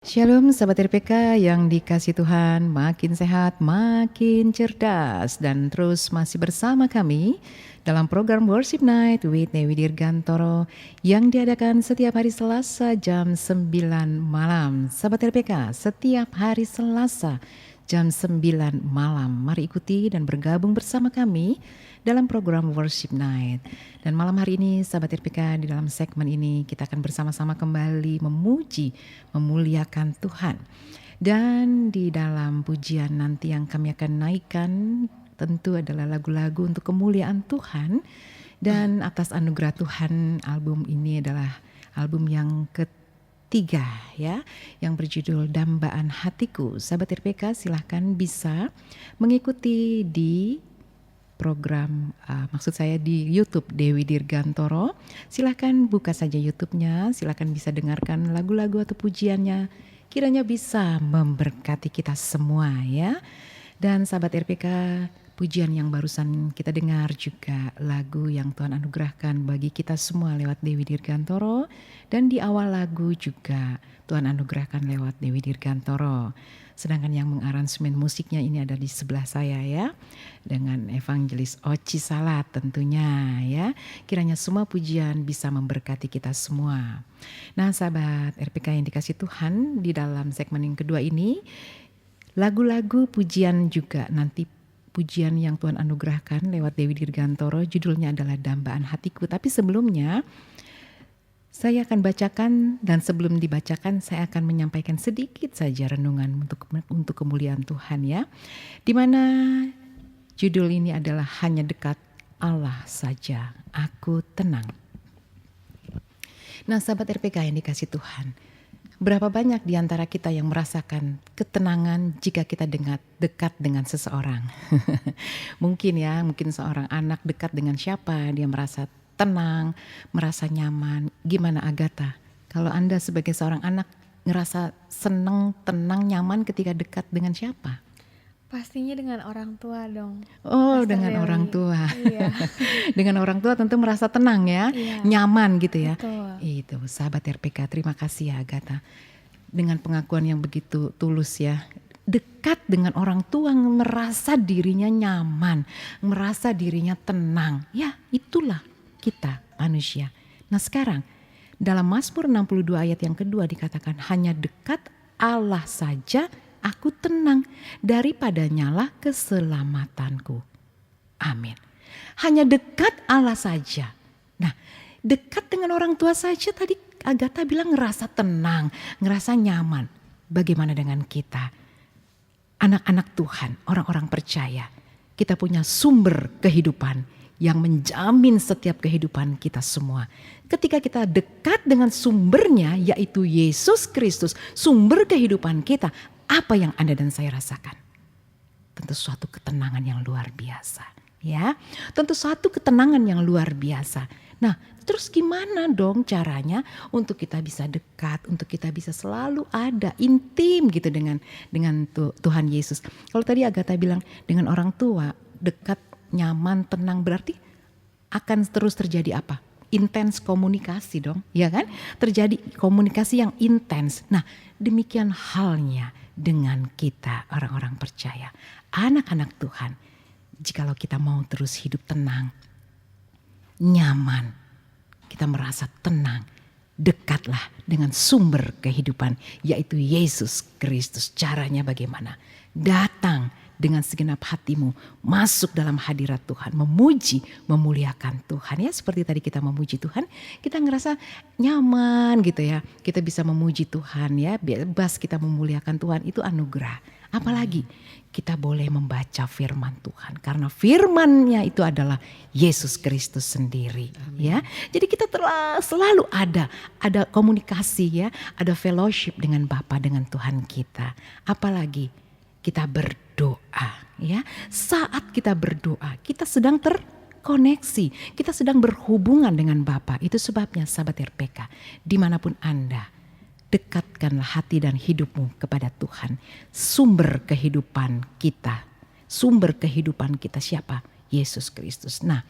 Shalom sahabat RPK yang dikasih Tuhan, makin sehat, makin cerdas, dan terus masih bersama kami dalam program Worship Night with Dewi Dirgantoro yang diadakan setiap hari Selasa jam 9 malam. Sahabat RPK, setiap hari Selasa jam 9 malam, mari ikuti dan bergabung bersama kami dalam program Worship Night. Dan malam hari ini sahabat RPK, di dalam segmen ini kita akan bersama-sama kembali memuji, memuliakan Tuhan. Dan di dalam pujian nanti yang kami akan naikkan tentu adalah lagu-lagu untuk kemuliaan Tuhan. Dan atas anugerah Tuhan, album ini adalah album yang ketiga ya, yang berjudul Dambaan Hatiku. Sahabat RPK, silahkan bisa mengikuti di program, maksud saya di YouTube Dewi Dirgantoro. Silahkan buka saja YouTube-nya, silahkan bisa dengarkan lagu-lagu atau pujiannya. Kiranya bisa memberkati kita semua ya. Dan sahabat RPK, pujian yang barusan kita dengar juga lagu yang Tuhan anugerahkan bagi kita semua lewat Dewi Dirgantoro. Dan di awal lagu juga Tuhan anugerahkan lewat Dewi Dirgantoro. Sedangkan yang mengaransemen musiknya ini ada di sebelah saya ya, dengan Evangelis Oci Salat tentunya ya. Kiranya semua pujian bisa memberkati kita semua. Nah sahabat RPK yang dikasih Tuhan, di dalam segmen yang kedua ini lagu-lagu pujian juga nanti, pujian yang Tuhan anugerahkan lewat Dewi Dirgantoro, judulnya adalah Dambaan Hatiku. Tapi sebelumnya saya akan bacakan, dan sebelum dibacakan saya akan menyampaikan sedikit saja renungan untuk kemuliaan Tuhan ya. Di mana judul ini adalah Hanya Dekat Allah Saja Aku Tenang. Nah sahabat RPK yang dikasih Tuhan, berapa banyak di antara kita yang merasakan ketenangan jika kita dekat dengan seseorang? Mungkin seorang anak dekat dengan siapa dia merasa tenang, merasa nyaman. Gimana Agatha? Kalau Anda sebagai seorang anak ngerasa senang, tenang, nyaman ketika dekat dengan siapa? Pastinya dengan orang tua dong. Oh, Pastor dengan Dewi. orang tua. Iya. Dengan orang tua tentu merasa tenang ya, Iya. nyaman gitu ya. Betul. Itu sahabat RPK, terima kasih ya Agatha. Dengan pengakuan yang begitu tulus ya. Dekat dengan orang tua, merasa dirinya nyaman, merasa dirinya tenang. Ya, itulah kita manusia. Nah sekarang dalam Mazmur 62 ayat yang kedua dikatakan, hanya dekat Allah saja aku tenang, daripadanya lah keselamatanku. Amin. Hanya dekat Allah saja. Nah dekat dengan orang tua saja tadi Agatha bilang ngerasa tenang, ngerasa nyaman. Bagaimana dengan kita? Anak-anak Tuhan, orang-orang percaya, kita punya sumber kehidupan yang menjamin setiap kehidupan kita semua. Ketika kita dekat dengan sumbernya, yaitu Yesus Kristus, sumber kehidupan kita, apa yang Anda dan saya rasakan? Tentu suatu ketenangan yang luar biasa, ya. Tentu suatu ketenangan yang luar biasa. Nah, terus gimana dong caranya untuk kita bisa dekat, untuk kita bisa selalu ada intim gitu dengan Tuhan Yesus. Kalau tadi Agatha bilang dengan orang tua dekat, nyaman, tenang, berarti akan terus terjadi apa? Intens komunikasi dong, ya kan? Terjadi komunikasi yang intens. Nah, demikian halnya dengan kita orang-orang percaya, anak-anak Tuhan. Jikalau kita mau terus hidup tenang, nyaman, kita merasa tenang, dekatlah dengan sumber kehidupan, yaitu Yesus Kristus. Caranya bagaimana? Datang dengan segenap hatimu, masuk dalam hadirat Tuhan, memuji, memuliakan Tuhan. Ya seperti tadi kita memuji Tuhan, kita ngerasa nyaman gitu ya. Kita bisa memuji Tuhan ya, bebas kita memuliakan Tuhan, itu anugerah. Apalagi kita boleh membaca firman Tuhan, karena firman-Nya itu adalah Yesus Kristus sendiri. Ya, jadi kita selalu ada komunikasi ya, ada fellowship dengan Bapa, dengan Tuhan kita. Apalagi kita berdoa ya. Saat kita berdoa, kita sedang terkoneksi, kita sedang berhubungan dengan Bapa. Itu sebabnya sahabat RPK, dimanapun Anda, dekatkanlah hati dan hidupmu kepada Tuhan. Sumber kehidupan kita siapa? Yesus Kristus. Nah,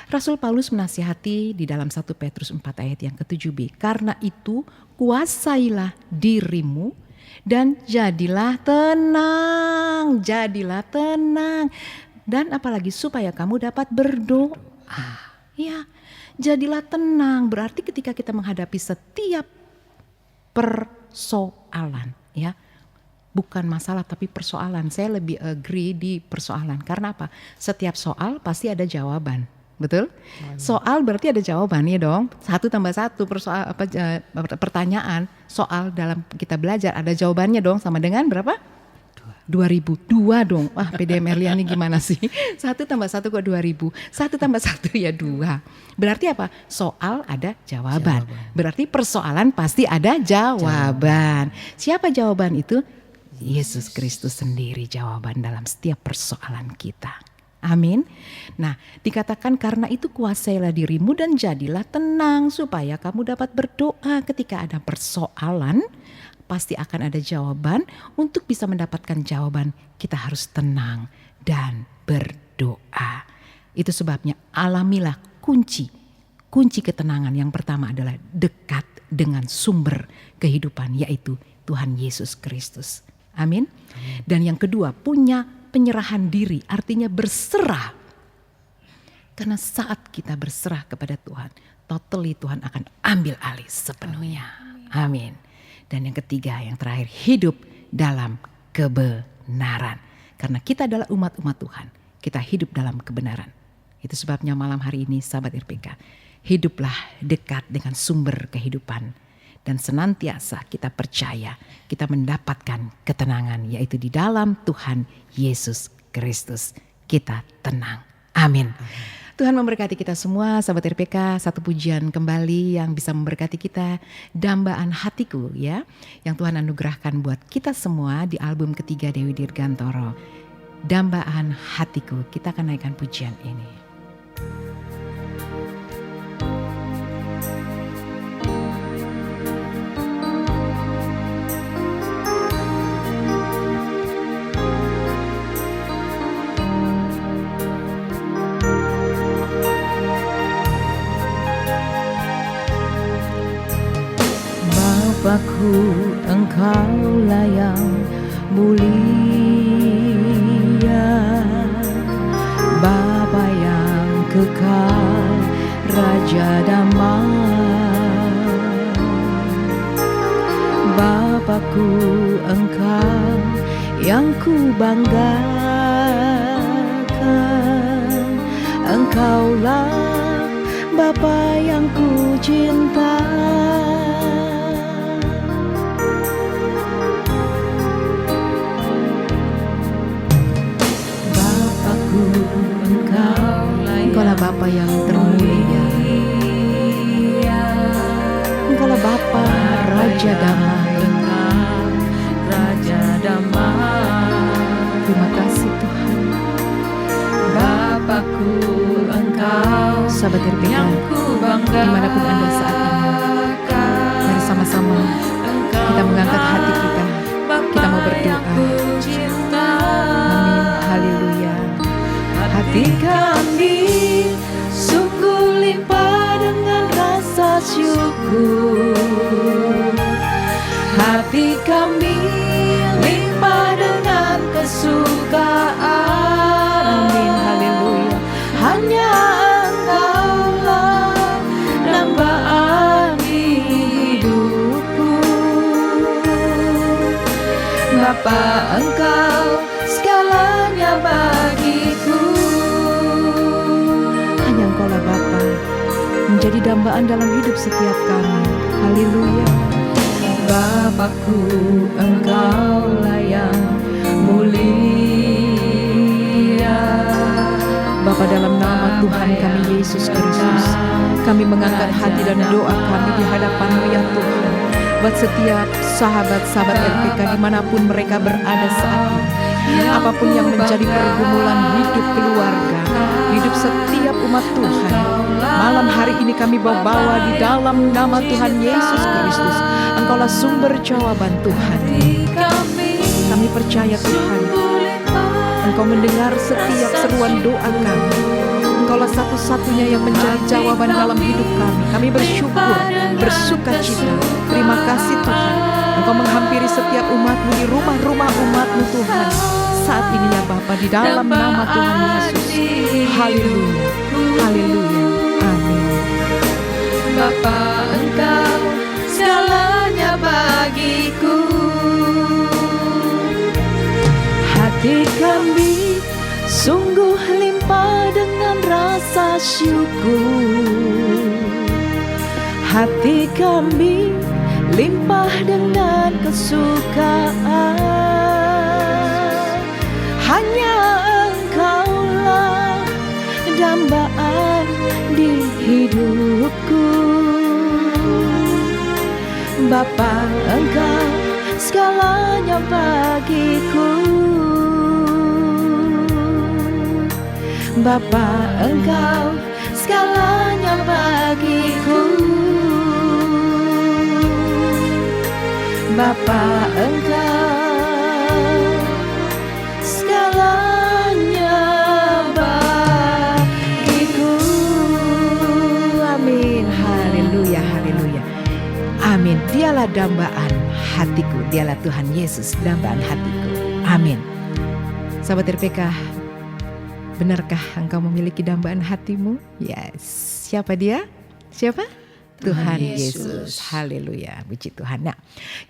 Rasul Paulus menasihati di dalam 1 Petrus 4 ayat yang ke-7b, karena itu kuasailah dirimu Dan jadilah tenang, jadilah tenang. Dan apalagi supaya kamu dapat berdoa. Ya, jadilah tenang. Berarti ketika kita menghadapi setiap persoalan, ya, bukan masalah tapi persoalan. Saya lebih agree di persoalan. Karena apa? Setiap soal pasti ada jawaban. Betul? Soal berarti ada jawabannya dong. 1 tambah 1 pertanyaan soal dalam kita belajar ada jawabannya dong, sama dengan berapa? 2000. 2 dong. Wah, PDM Erliani gimana sih? 1 tambah 1 kok 2000. 1 tambah 1 ya 2. Berarti apa? Soal ada jawaban. Berarti persoalan pasti ada jawaban. Siapa jawaban itu? Yesus Kristus sendiri jawaban dalam setiap persoalan kita. Amin. Nah, dikatakan karena itu kuasailah dirimu dan jadilah tenang supaya kamu dapat berdoa ketika ada persoalan. Pasti akan ada jawaban. Untuk bisa mendapatkan jawaban kita harus tenang dan berdoa. Itu sebabnya alamilah kunci ketenangan. Yang pertama adalah dekat dengan sumber kehidupan, yaitu Tuhan Yesus Kristus. Amin. Dan yang kedua, punya penyerahan diri, artinya berserah. Karena saat kita berserah kepada Tuhan, totally Tuhan akan ambil alih sepenuhnya. Amin. Dan yang ketiga, yang terakhir, hidup dalam kebenaran. Karena kita adalah umat-umat Tuhan, kita hidup dalam kebenaran. Itu sebabnya malam hari ini sahabat RPK, hiduplah dekat dengan sumber kehidupan. Dan senantiasa kita percaya kita mendapatkan ketenangan, yaitu di dalam Tuhan Yesus Kristus kita tenang. Amin. Tuhan memberkati kita semua sahabat RPK. Satu pujian kembali yang bisa memberkati kita, Dambaan Hatiku, ya, yang Tuhan anugerahkan buat kita semua di album ketiga Dewi Dirgantoro. Dambaan Hatiku, kita akan naikkan pujian ini. Bapakku, Engkaulah yang mulia, Bapa yang kekal, Raja damai. Bapakku, Engkau yang ku banggakan, Engkaulah Bapa yang ku cinta. Engkaulah Bapa yang termulia, Engkaulah Bapa Raja damai. Terima kasih Tuhan. Bapakku, Engkau Sahabat RPK, yang ku banggakan, dimanapun Anda saat ini, mari sama-sama kita mengangkat hati kita. Kita mau berdoa. Amin, haleluya. Hati kami sungguh limpah dengan rasa syukur. Hati kami limpah dengan kesukaan. Amin, haleluya. Hanya Engkaulah dambaan hidupku. Bapa, Engkau segalanya bagiku. Hanya Engkaulah Bapa menjadi dambaan dalam hidup setiap kami. Haleluya. Bapakku, Engkaulah yang mulia. Bapa, dalam nama Tuhan kami Yesus Kristus, kami mengangkat hati dan doa kami di hadapan-Mu ya Tuhan. Buat setiap sahabat-sahabat RPK dimanapun mereka berada saat ini, apapun yang menjadi pergumulan hidup keluarga, hidup setiap umat Tuhan, malam hari ini kami bawa di dalam nama Tuhan Yesus Kristus. Engkaulah sumber jawaban Tuhan. Kami percaya Tuhan, Engkau mendengar setiap seruan doa kami. Engkaulah satu-satunya yang menjadi jawaban dalam hidup kami. Kami bersyukur, bersuka cita. Terima kasih Tuhan. Engkau menghampiri setiap umat-Mu di rumah-rumah umat-Mu Tuhan. Saat ini ya Bapa, di dalam nama Tuhan Yesus. Haleluya, haleluya, amin. Bapa, Engkau segalanya bagiku. Hati kami sungguh limpah dengan rasa syukur. Hati kami limpah dengan kesukaan. Hanya Engkaulah dambaan di hidupku. Bapa, Engkau segalanya bagiku. Bapa, Engkau segalanya bagiku. Bapa, Engkau segalanya bagiku. Amin, haleluya, haleluya. Amin, dialah dambaan hatiku, dialah Tuhan Yesus dambaan hatiku. Amin. Sahabat RPK, benarkah engkau memiliki dambaan hatimu? Yes. Siapa dia? Siapa? Tuhan Yesus. Haleluya, puji Tuhan. Nah,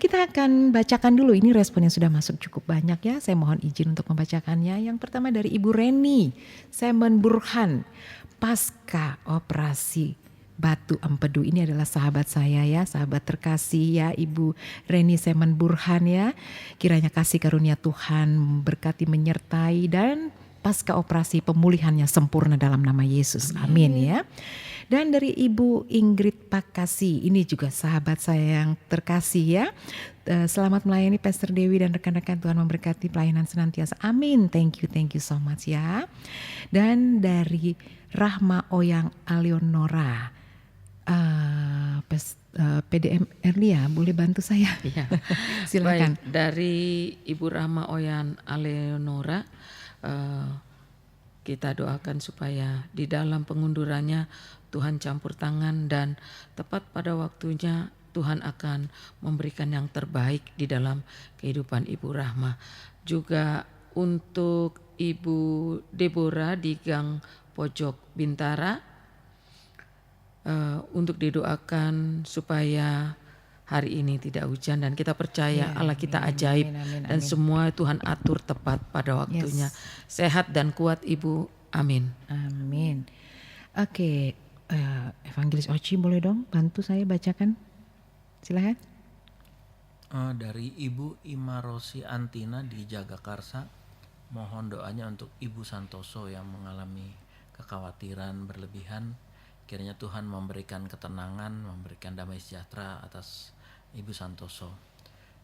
kita akan bacakan dulu. Ini respon yang sudah masuk cukup banyak ya. Saya mohon izin untuk membacakannya. Yang pertama dari Ibu Reni Semen Burhan, pasca operasi Batu Empedu. Ini adalah sahabat saya ya, sahabat terkasih ya, Ibu Reni Semen Burhan ya. Kiranya kasih karunia Tuhan berkati menyertai dan pasca operasi pemulihannya sempurna dalam nama Yesus. Amin ya. Dan dari Ibu Ingrid Pakasi, ini juga sahabat saya yang terkasih ya. Selamat melayani Pastor Dewi dan rekan-rekan, Tuhan memberkati pelayanan senantiasa. Amin. Thank you so much ya. Dan dari Rahma Oyang Aleonora, PDM Erlia, boleh bantu saya? Ya. Silakan. Baik, dari Ibu Rahma Oyang Aleonora, kita doakan supaya di dalam pengundurannya Tuhan campur tangan dan tepat pada waktunya Tuhan akan memberikan yang terbaik di dalam kehidupan Ibu Rahma. Juga untuk Ibu Deborah di Gang Pojok Bintara, untuk didoakan supaya hari ini tidak hujan dan kita percaya Allah kita ajaib dan semua Tuhan atur tepat pada waktunya. Sehat dan kuat Ibu, amin. Amin. Oke, Evangelis Oci boleh dong bantu saya bacakan, silakan. Dari Ibu Imarosi Antina di Jagakarsa, mohon doanya untuk Ibu Santoso yang mengalami kekhawatiran berlebihan. Kiranya Tuhan memberikan ketenangan, memberikan damai sejahtera atas Ibu Santoso.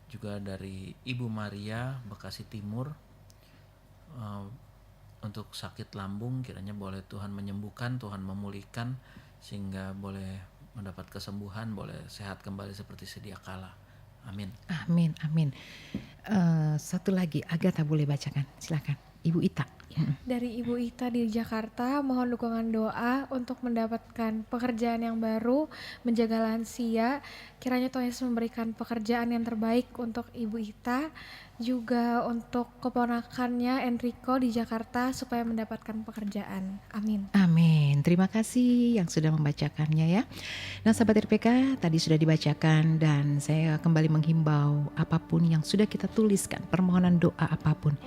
Juga dari Ibu Maria Bekasi Timur, untuk sakit lambung kiranya boleh Tuhan menyembuhkan, Tuhan memulihkan sehingga boleh mendapat kesembuhan, boleh sehat kembali seperti sedia kala. Amin. Amin, amin. Satu lagi, Agatha boleh bacakan, silakan. Ibu Ita. Dari Ibu Ita di Jakarta, mohon dukungan doa untuk mendapatkan pekerjaan yang baru, menjaga lansia. Kiranya Tuhan Yesus memberikan pekerjaan yang terbaik untuk Ibu Ita, juga untuk keponakannya Enrico di Jakarta supaya mendapatkan pekerjaan. Amin. Amin. Terima kasih yang sudah membacakannya ya. Nah, sahabat RPK, tadi sudah dibacakan dan saya kembali menghimbau apapun yang sudah kita tuliskan, permohonan doa apapun,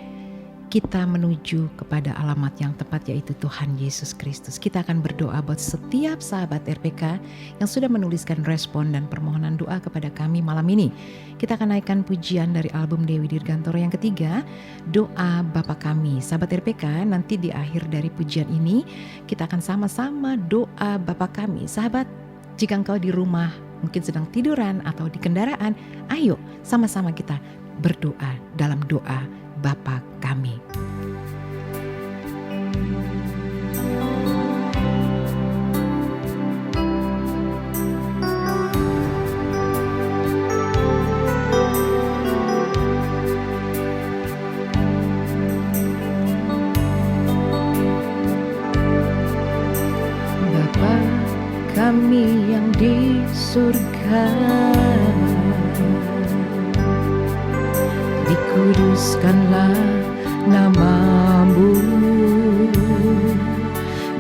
kita menuju kepada alamat yang tepat, yaitu Tuhan Yesus Kristus. Kita akan berdoa buat setiap sahabat RPK yang sudah menuliskan respon dan permohonan doa kepada kami malam ini. Kita akan naikkan pujian dari album Dewi Dirgantoro yang ketiga, Doa Bapa Kami. Sahabat RPK, nanti di akhir dari pujian ini kita akan sama-sama doa Bapa Kami. Sahabat, jika engkau di rumah mungkin sedang tiduran atau di kendaraan, ayo sama-sama kita berdoa dalam doa Bapa Kami. surga. Dikuduskanlah namamu,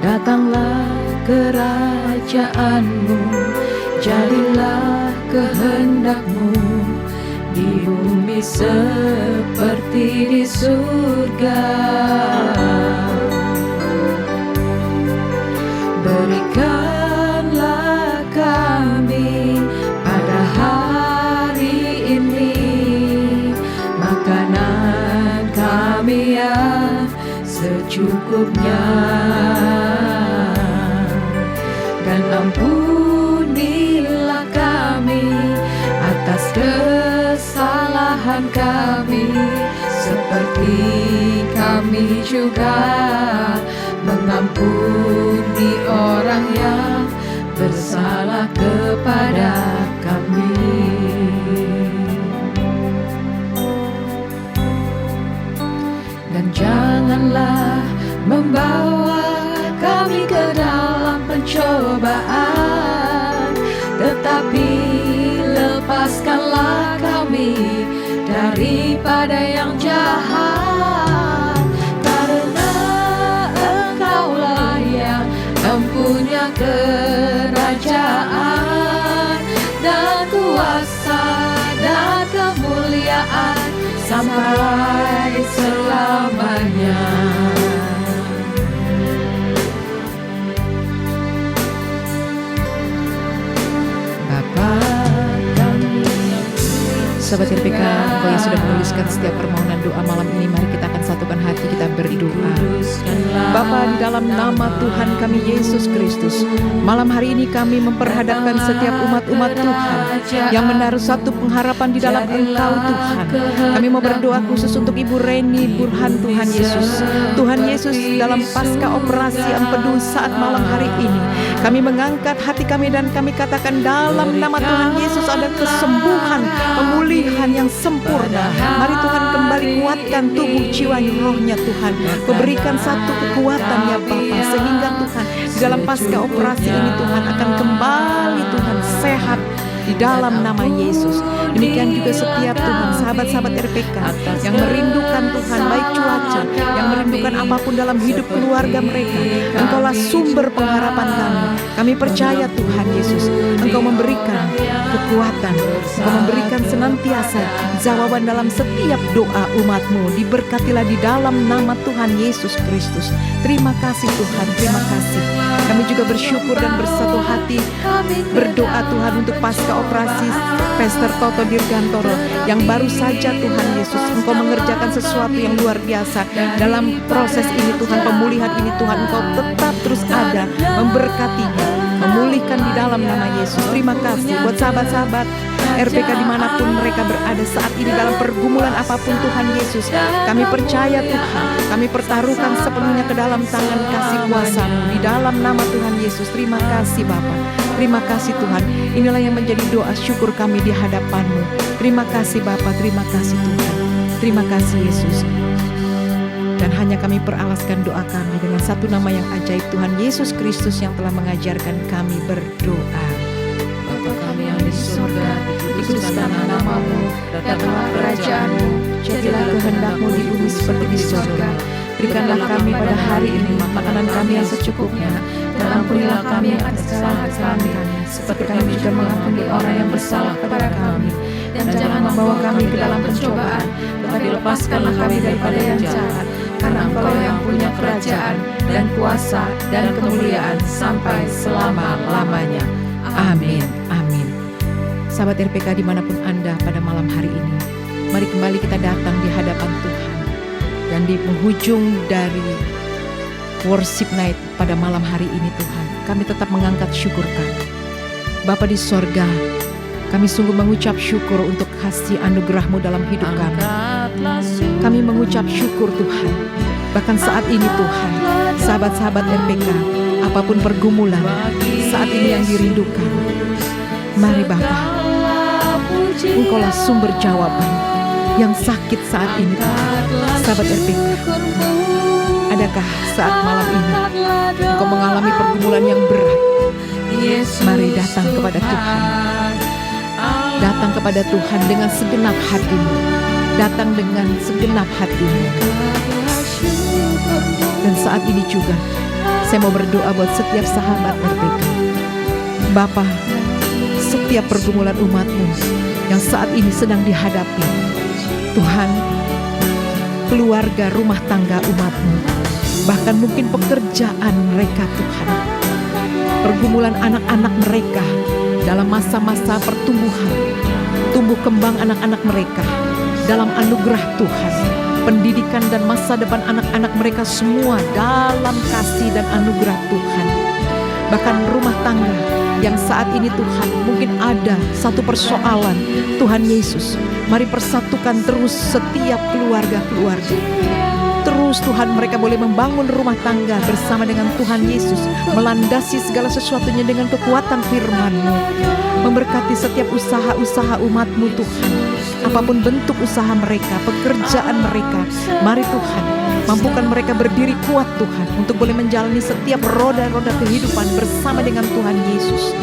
datanglah kerajaanmu, jadilah kehendakmu di bumi seperti di surga. Berikanlah kami pada hari ini makanan kami yang secukupnya, dan ampunilah kami atas kesalahan kami, seperti kami juga mengampuni orang yang bersalah kepada kami. Dan janganlah membawa kami ke dalam pencobaan, tetapi lepaskanlah kami daripada yang jahat, karena Engkaulah yang mempunyai kerajaan dan kuasa dan kemuliaan sampai selamanya. Sahabat RPK, Engkau yang sudah menuliskan setiap permohonan doa malam ini, mari kita akan satukan hati kita berdoa. Bapa, di dalam nama Tuhan kami Yesus Kristus, malam hari ini kami memperhadapkan setiap umat-umat Tuhan yang menaruh satu pengharapan di dalam Engkau Tuhan. Kami mau berdoa khusus untuk Ibu Reni Burhan Tuhan Yesus. Tuhan Yesus, dalam pasca operasi empedu saat malam hari ini, kami mengangkat hati kami dan kami katakan dalam nama Tuhan Yesus ada kesembuhan, pemulihan yang sempurna. Mari Tuhan kembali kuatkan tubuh jiwanya, rohnya Tuhan. Kau berikan satu kekuatan ya Bapa, sehingga Tuhan di dalam pasca operasi ini Tuhan akan kembali Tuhan sehat di dalam nama Yesus. Demikian juga setiap Tuhan sahabat-sahabat RPK yang merindukan Tuhan baik cuaca, yang merindukan apapun dalam hidup keluarga mereka. Engkaulah sumber pengharapan kami. Kami percaya Tuhan Yesus, Engkau memberikan kekuatan, Engkau memberikan senantiasa jawaban dalam setiap doa umat-Mu. Diberkatilah di dalam nama Tuhan Yesus Kristus. Terima kasih Tuhan, terima kasih. Kami juga bersyukur dan bersatu hati berdoa Tuhan untuk pasca operasi Pastor Toto Dirgantoro yang baru saja Tuhan Yesus Engkau mengerjakan sesuatu yang luar biasa dalam proses ini Tuhan, pemulihan ini Tuhan. Engkau tetap terus ada memberkatinya, memulihkan di dalam nama Yesus. Terima kasih buat sahabat-sahabat RPK dimanapun mereka berada saat ini dalam pergumulan apapun Tuhan Yesus. Kami percaya Tuhan, kami pertaruhkan sepenuhnya ke dalam tangan kasih kuasa-Mu di dalam nama Tuhan Yesus. Terima kasih Bapa, terima kasih Tuhan. Inilah yang menjadi doa syukur kami di hadapan-Mu. Terima kasih Bapa, terima kasih Tuhan, terima kasih Yesus. Dan hanya kami peralaskan doa kami dengan satu nama yang ajaib, Tuhan Yesus Kristus yang telah mengajarkan kami berdoa. Bapa kami yang di surga, dikuduskanlah nama-Mu, datanglah kerajaan-Mu, jadilah kehendak-Mu di bumi seperti di surga. Berikanlah kami pada hari ini makanan kami yang secukupnya, dan ampunilah kami atas kesalahan kami, seperti kami juga mengampuni orang yang bersalah kepada kami. Dan jangan membawa kami ke dalam pencobaan, tetapi lepaskanlah kami daripada yang jahat, karena Engkau yang punya kerajaan dan kuasa dan kemuliaan sampai selama-lamanya. Amin, amin. Sahabat RPK dimanapun Anda pada malam hari ini, mari kembali kita datang di hadapan Tuhan. Dan di penghujung dari worship night pada malam hari ini Tuhan, kami tetap mengangkat syukur kami. Bapa di sorga, kami sungguh mengucap syukur untuk kasih anugerah-Mu dalam hidup kami. Kami mengucap syukur Tuhan. Bahkan saat ini Tuhan, sahabat-sahabat RPK, apapun pergumulan saat ini yang dirindukan, mari Bapa, Engkaulah sumber jawaban yang sakit saat ini Tuhan. Sahabat RPK, adakah saat malam ini Engkau mengalami pergumulan yang berat? Yesus Mari datang kepada Tuhan. Datang kepada Tuhan dengan segenap hatimu. Datang dengan segenap hatimu. Dan saat ini juga saya mau berdoa buat setiap sahabat RPK. Bapa, setiap pergumulan umatmu yang saat ini sedang dihadapi, Tuhan, keluarga rumah tangga umatmu, bahkan mungkin pekerjaan mereka Tuhan, pergumulan anak-anak mereka dalam masa-masa pertumbuhan, tumbuh kembang anak-anak mereka dalam anugerah Tuhan, pendidikan dan masa depan anak-anak mereka semua dalam kasih dan anugerah Tuhan. Bahkan rumah tangga yang saat ini Tuhan mungkin ada satu persoalan, Tuhan Yesus, mari persatukan terus setiap keluarga-keluarga. Terus Tuhan mereka boleh membangun rumah tangga bersama dengan Tuhan Yesus, melandasi segala sesuatunya dengan kekuatan firman-Mu, memberkati setiap usaha-usaha umat-Mu Tuhan, apapun bentuk usaha mereka, pekerjaan mereka, mari Tuhan mampukan mereka berdiri kuat Tuhan untuk boleh menjalani setiap roda-roda kehidupan bersama dengan Tuhan Yesus.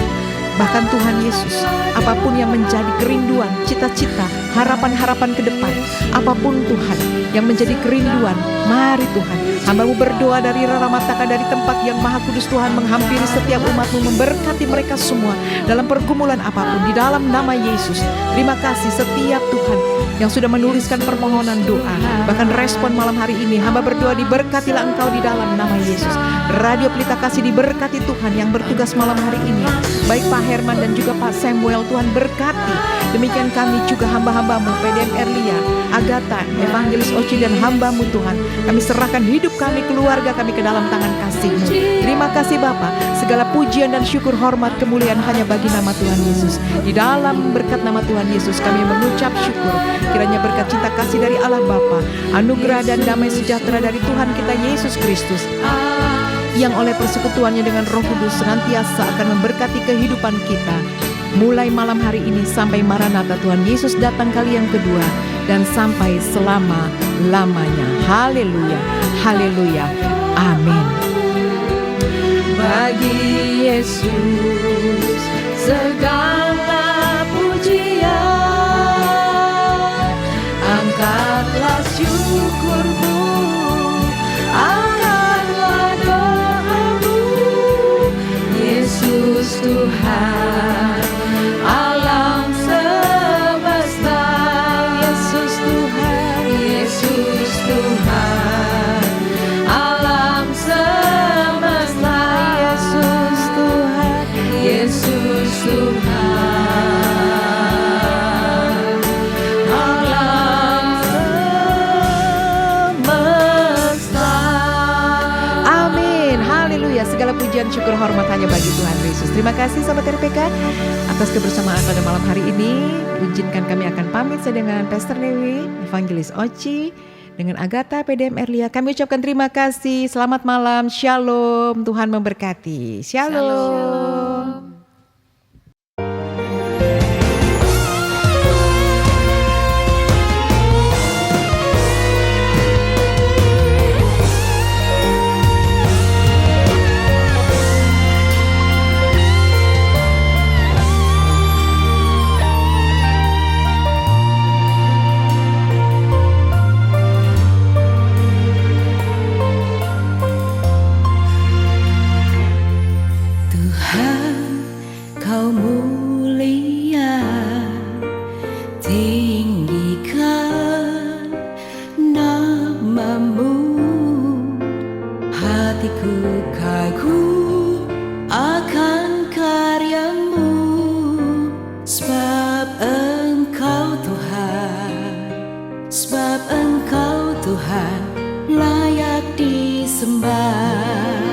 Bahkan Tuhan Yesus, apapun yang menjadi kerinduan, cita-cita, harapan-harapan ke depan, apapun Tuhan yang menjadi kerinduan, mari Tuhan, hamba-Mu berdoa dari Raramataka, dari tempat yang maha kudus Tuhan, menghampiri setiap umat-Mu, memberkati mereka semua dalam pergumulan apapun, di dalam nama Yesus. Terima kasih setiap Tuhan yang sudah menuliskan permohonan doa, bahkan respon malam hari ini, hamba berdoa diberkatilah Engkau di dalam nama Yesus. Radio Pelita Kasih diberkati Tuhan yang bertugas malam hari ini, baik Pak Herman dan juga Pak Samuel, Tuhan berkati. Demikian kami juga hamba-hamba-Mu, PDM Erlia, Agatha, Evangelis Oci dan hamba-Mu Tuhan. Kami serahkan hidup kami, keluarga kami ke dalam tangan kasih-Mu. Terima kasih Bapa, segala pujian dan syukur, hormat, kemuliaan hanya bagi nama Tuhan Yesus. Di dalam berkat nama Tuhan Yesus kami mengucap syukur. Kiranya berkat cinta kasih dari Allah Bapa, anugerah dan damai sejahtera dari Tuhan kita Yesus Kristus, yang oleh persekutuannya dengan Roh Kudus senantiasa akan memberkati kehidupan kita, mulai malam hari ini sampai Maranatha Tuhan Yesus datang kali yang kedua, dan sampai selama-lamanya. Haleluya, haleluya, amin. Bagi Yesus segala pujian, angkatlah syukurmu, angkatlah doamu. Yesus Tuhan alam semesta, Yesus Tuhan, Yesus Tuhan alam semesta, Yesus Tuhan, Yesus Tuhan alam semesta. Amin, haleluya. Segala pujian, syukur, hormat hanya bagi Tuhan Yesus. Terima kasih sahabat RPK atas kebersamaan pada malam hari ini. Izinkan kami akan pamit saya dengan Pastor Dewi, Evangelis Oci, dengan Agatha, PDM Erlia. Kami ucapkan terima kasih. Selamat malam, shalom. Tuhan memberkati. Shalom. Kau mulia, tinggikan namamu. Hatiku kagum akan karyamu, sebab Engkau Tuhan, sebab Engkau Tuhan layak disembah.